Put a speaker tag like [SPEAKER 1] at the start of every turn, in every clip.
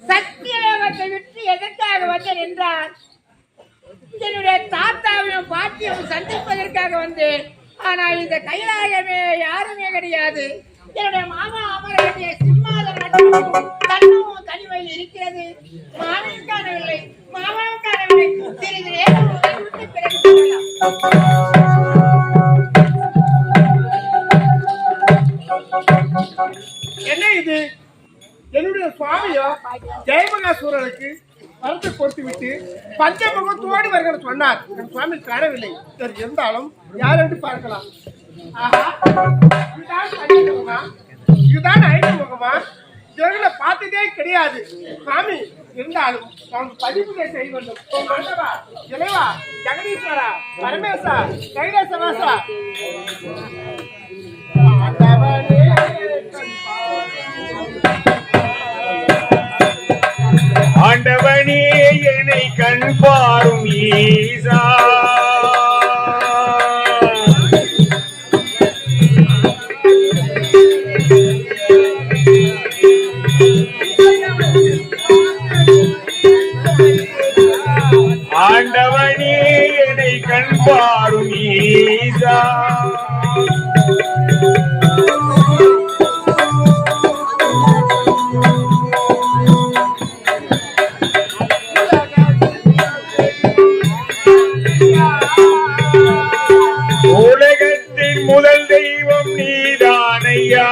[SPEAKER 1] சத்தியலோகத்தை விட்டு எதற்காக வந்தேன் என்றால் என்னுடைய தாத்தாவையும் பாட்டியும் சந்திப்பதற்காக வந்தேன். ஆனால் இந்த கைலாயமே யாருமே கிடையாது. என்னுடைய மாமா அமர வேண்டிய சிம்மாசனம் தன்னும் தனிமையில் இருக்கிறது. மாமையும் காணவில்லை, மாமாவும் காணவில்லை. சிறிது நேரம் விட்டு பிறகு
[SPEAKER 2] என்ன இது? என்னுடைய சுவாமியோ ஜெயமகாசூரனுக்கு மரத்தை கொடுத்து விட்டு பஞ்சமுகத்தோடு வருகிற சொன்னார். என் சுவாமி காணவில்லை. இருந்தாலும் யார் என்று பார்க்கலாம். இதுதான் ஐந்து முகமா? இவர்களை பார்த்ததே கிடையாது சுவாமி. இருந்தாலும் அவங்க பதிவுகளை செய்ய வேண்டும். இளைவா, ஜெகதீஸ்வரா, பரமேசா, கைலாசவாசா,
[SPEAKER 3] ஆண்டவனே என்னை கண் பாரும் ஈசா. ஆண்டவனே என்னை கண் பாரும் ஈசா. உலகத்தின் முதல் தெய்வம் நீதானையா.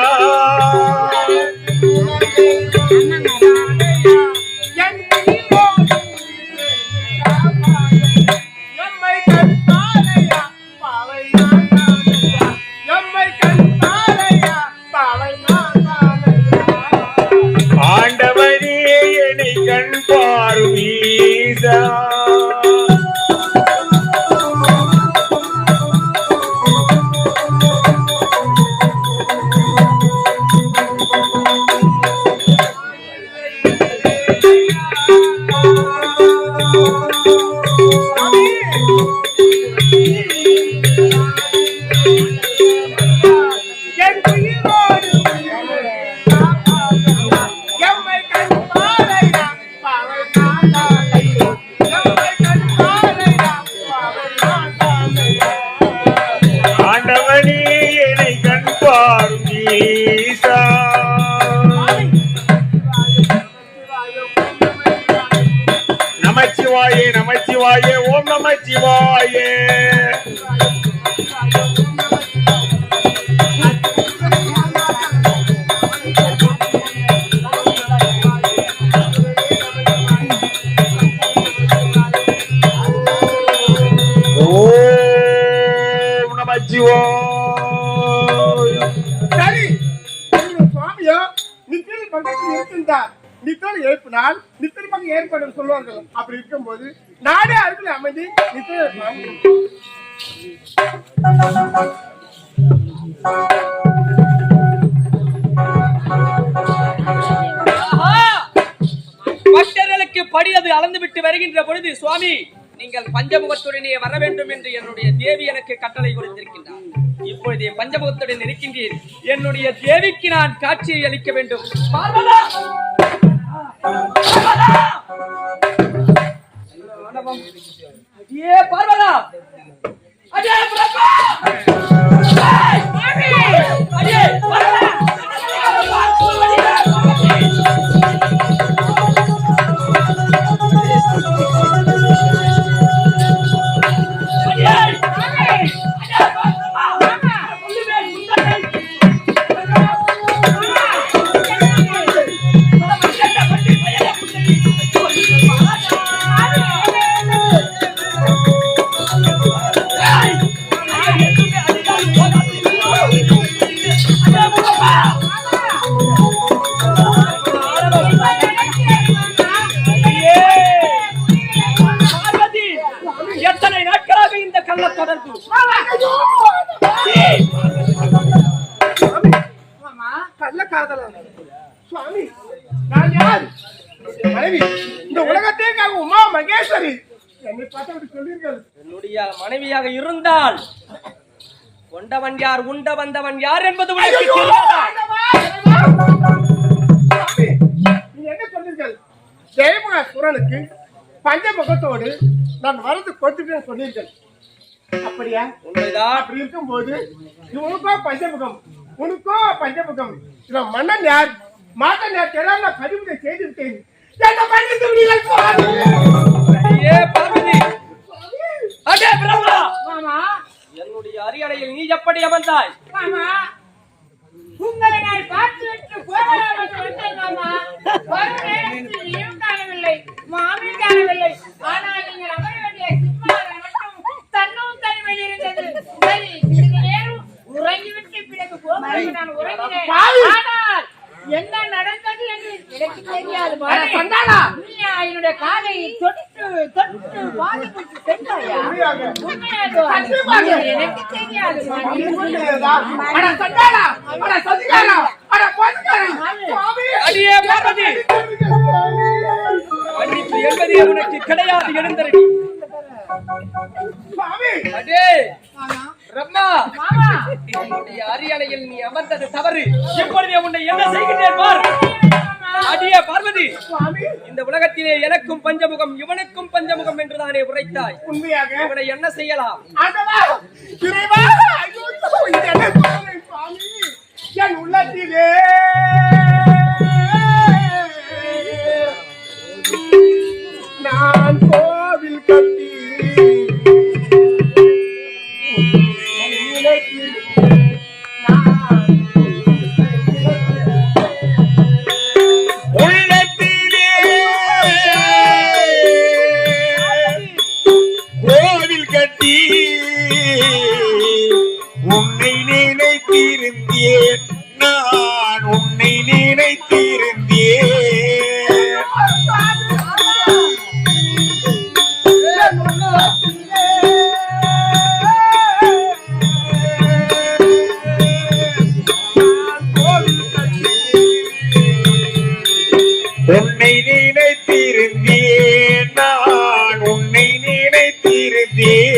[SPEAKER 3] ஆண்டவனே என்னை கண் பாரும் ஈசா. நமச்சிவாயே நமச்சிவாயே ஓம் நமச்சிவாயே. ஓம் நமச்சிவாயே.
[SPEAKER 2] சரி, சுவாமியோ நித்திரை பக்கத்தில் இருக்கின்றார். நித்திரை எழுப்பினால் நித்திரை பக்கம் ஏற்படும் சொல்லுவார்கள். அப்படி இருக்கும்போது நாடே அருகில் அமைதி நித்திரை
[SPEAKER 4] பக்தர்களுக்கு படியது அளந்து விட்டு வருகின்ற பொழுது, சுவாமி நீங்கள் பஞ்சமுகத்துடனே வர வேண்டும் என்று என்னுடைய தேவி எனக்கு கட்டளை கொடுத்திருக்கின்றார். இப்பொழுது பஞ்சமுகத்துடன் இருக்கின்றேன். என்னுடைய தேவிக்கு நான் காட்சியை அளிக்க வேண்டும். பார்வதா, ஏ பார்வதா, அடே பிரபா, அடே பார்வதா, எத்தனை நாட்களாக இந்த கள்ள தொடர்பு?
[SPEAKER 2] கள்ள காதலன் சுவாமி, நான் யார்? மனைவி, இந்த உலகத்தே உமா மகேஸ்வரி. என்னை பார்த்து அப்படி சொல்லுங்கள்.
[SPEAKER 4] என்னுடைய மனைவியாக இருந்தால் கொண்டவன் யார், உண்ட வந்தவன் யார் என்பது உனக்கு தெரியாதா?
[SPEAKER 2] நீ என்ன சொன்னீர்கள்? சூரனுக்கு பஞ்சமுகத்தோடு நான் வரது கொடுத்துட்டேன்னு சொன்னீர்கள். அப்படியா?
[SPEAKER 4] உண்மைதான்.
[SPEAKER 2] அப்படி இருக்கும்போது உனக்கோ பஞ்சமுகம், உனக்கோ பஞ்சமுகம். இவன் மன்னன் யார், மாட்டன் யார் எல்லாம் நான் பதிவு செய்து விட்டேன். என்ன பண்ணிட்டு விடுங்கள் சுவாமி?
[SPEAKER 4] அடியே பார்வதி, அடே பிரம்மா,
[SPEAKER 1] மாமா
[SPEAKER 4] என்னுடைய அரியணையில் நீ எப்படி அமர்ந்தாய்?
[SPEAKER 1] மாமா உங்களை நான் பார்த்துவிட்டு போகலாம் என்று வந்தேன் மாமா. வரும் நேரத்தில் நீயும் காணவில்லை, மாமியும் காணவில்லை. ஆனால் நீங்கள் அமர வேண்டிய சிம்மாசனம் மட்டும் தன்னும் தனிமையில் இருந்தது. சரி, சிறிது நேரம் உறங்கிவிட்டு பிறகு போகும்போது நான் உறங்கினேன். ஆனால் என்ன நடந்தது என்று எனக்கு தெரியாது. நீ என்னுடைய காலை தொட்டு தொட்டு பாதி பிடிச்சு சென்றாயா? எனக்கு தெரியாது.
[SPEAKER 4] அடியே பார்வதி, மன்னிப்பு என்பதே உனக்கு கிடையாது எழுந்தருளி. அடே பிரம்மா, என்னுடைய அரியணையில் நீ அமர்ந்தது தவறு. எப்பொழுதே உன்னை என்ன செய்கிறேன் பார். அடியே பார்வதி, இந்த உலகத்திலே எனக்கும் பஞ்சமுகம் இவனுக்கும் பஞ்சமுகம் என்றுதானே உரைத்தாய்.
[SPEAKER 2] உண்மையாக
[SPEAKER 4] இவனை என்ன செய்யலாம்?
[SPEAKER 2] என் உள்ளத்திலே நான் கோவில் கட்டி
[SPEAKER 3] உள்ளத்திலே கோவில் கட்டி உன்னை நினைத்திருந்தேன், நான் உன்னை நினைத்திருந்தேன். உன்னை நினைத்திருந்தேன், நான் உன்னை நினைத்திருந்தேன்.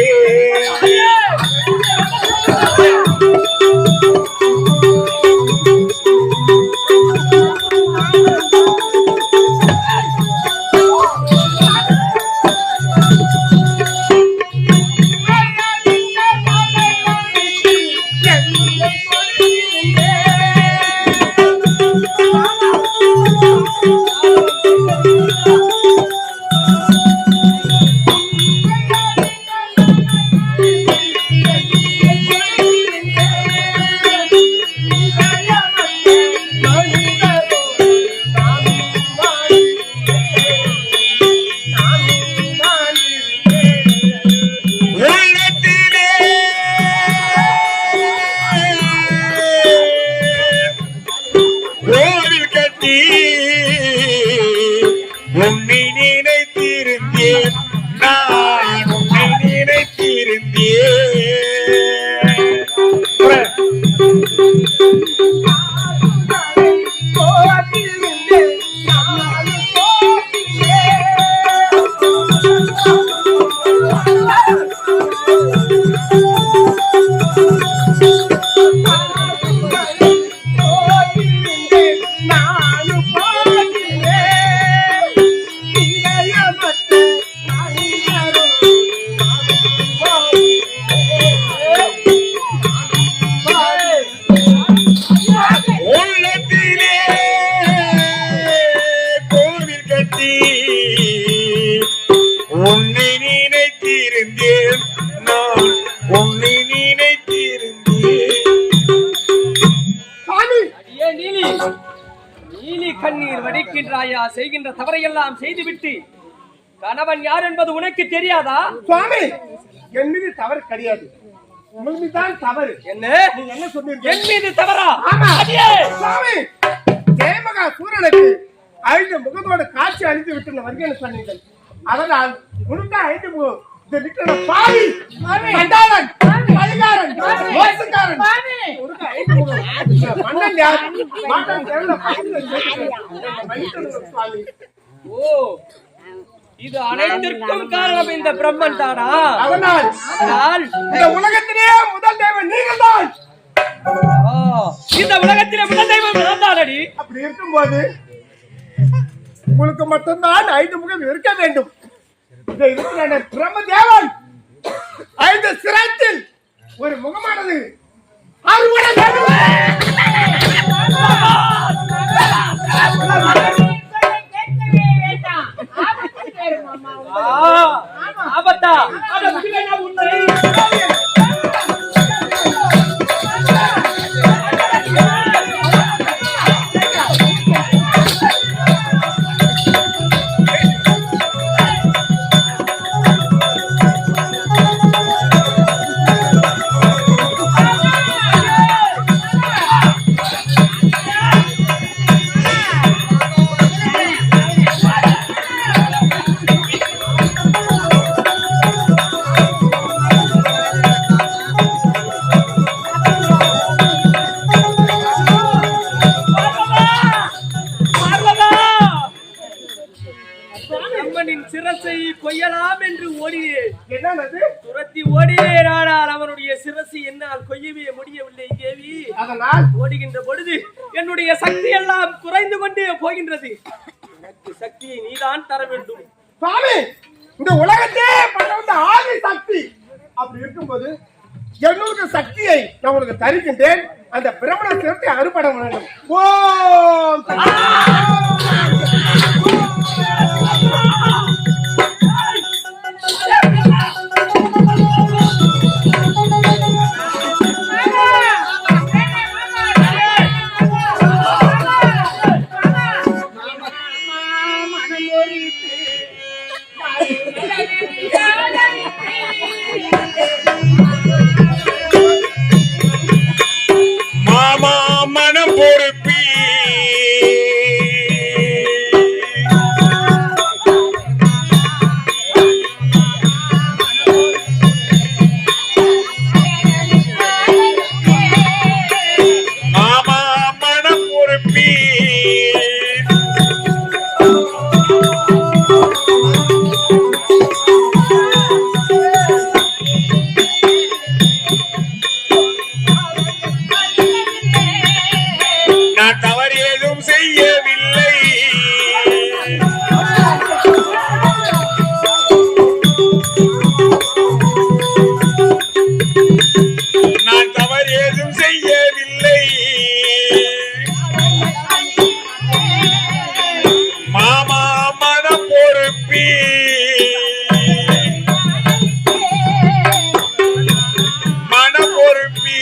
[SPEAKER 3] கோவில் கட்டி உன்னை நினைத்திருந்தேன், நான் உன்னை நினைத்திருந்தேன். உள்ளத்திலே கோவில் கட்டி உன்னை நினைத்திருந்தேன், நான் உன்னை நினைத்திருந்தேன்.
[SPEAKER 4] அடியே நீலி, நீலி கண்ணீர் வடிக்கின்றாயா? செய்கின்ற தவறையெல்லாம் செய்துவிட்டு கணவன் யார் என்பது உனக்கு தெரியாதா?
[SPEAKER 2] சுவாமி, என் மீது தவறு கிடையாது, உண்மைதான் தவறு.
[SPEAKER 4] என்ன?
[SPEAKER 2] நீங்க என்ன சொன்னீங்க?
[SPEAKER 4] என் மீது தவறா?
[SPEAKER 2] ஆமா.
[SPEAKER 4] அடியே
[SPEAKER 2] சுவாமி, ஜெயமகா சூரனுக்கு 5 முகத்தோட காட்சி அளித்து விட்டு வருகிறேன்னு சொன்னீர்கள். அதனால் உனக்கு 5 முகம். இந்த வீட்டுல பாவி, கண்டாளன், பலிகாரன், மோசக்காரன், உனக்கு 5 முகம். மன்னன் யார், மாட்டன் தேவன பதிவு செய்து சுவாமி.
[SPEAKER 4] ஓ, இது அனைத்திற்கும் காரணம் இந்த பிரம்மன் தானா?
[SPEAKER 2] அதனால் இந்த உலகத்திலே முதல் தேவன் நீங்கள் தான்.
[SPEAKER 4] இந்த உலகத்திலே முதல் தெய்வம் நான் தானடி.
[SPEAKER 2] அப்படி இருக்கும்போது உங்களுக்கு மட்டும்தான் 5 முகம் இருக்க வேண்டும். இந்த இருக்கிற பிரம்மதேவன் 5 சிரத்தில் ஒரு முகமானது அறுவட வேண்டும்.
[SPEAKER 4] ஆபத்தா சிரசை கொய்யலாம் என்று ஓடியே துரத்தி ஓடியே நாடால் அவனுடைய சிரசை என்னால் கொய்யவே முடியவில்லை தேவி.
[SPEAKER 2] அதனால்
[SPEAKER 4] ஓடுகின்ற பொழுது என்னுடைய சக்தி எல்லாம் குறைந்து கொண்டே போகின்றது. எனக்கு சக்தியை நீதான் தர வேண்டும்
[SPEAKER 2] சுவாமி. இந்த உலகத்தே பண்ண வந்த ஆதி சக்தி அப்படி இருக்கும்போது என்னுடைய சக்தியை நான் உங்களுக்கு தருகின்றேன். அந்த பிரமண சிரத்தை அறுபட வேண்டும். ஓம்
[SPEAKER 3] மாமா மனம் பொறுப்பி மாமா மனம் பொறுப்பி நான் தவறு ஏதும் செய்யவில்லை. நான் தவறு ஏதும் செய்யவில்லை. மாமா மனம் பொறுப்பி மனம் பொறுப்பி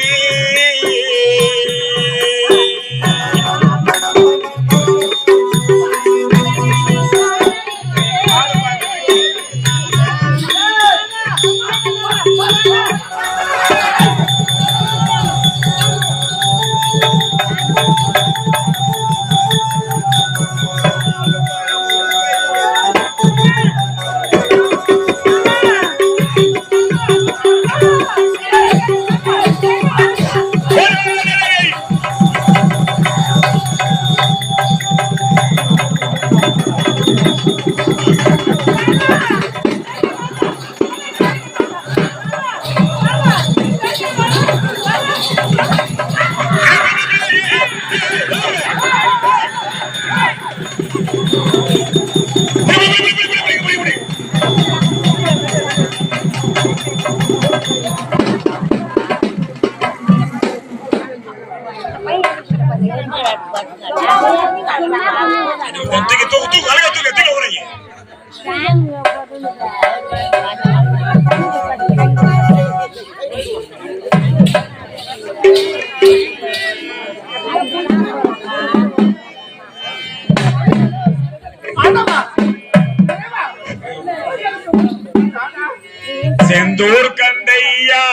[SPEAKER 3] செந்தூர் கந்தையா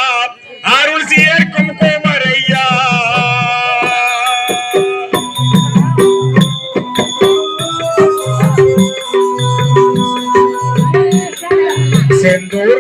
[SPEAKER 3] அருள் சேர்க்கும் குமரையா செந்தூர்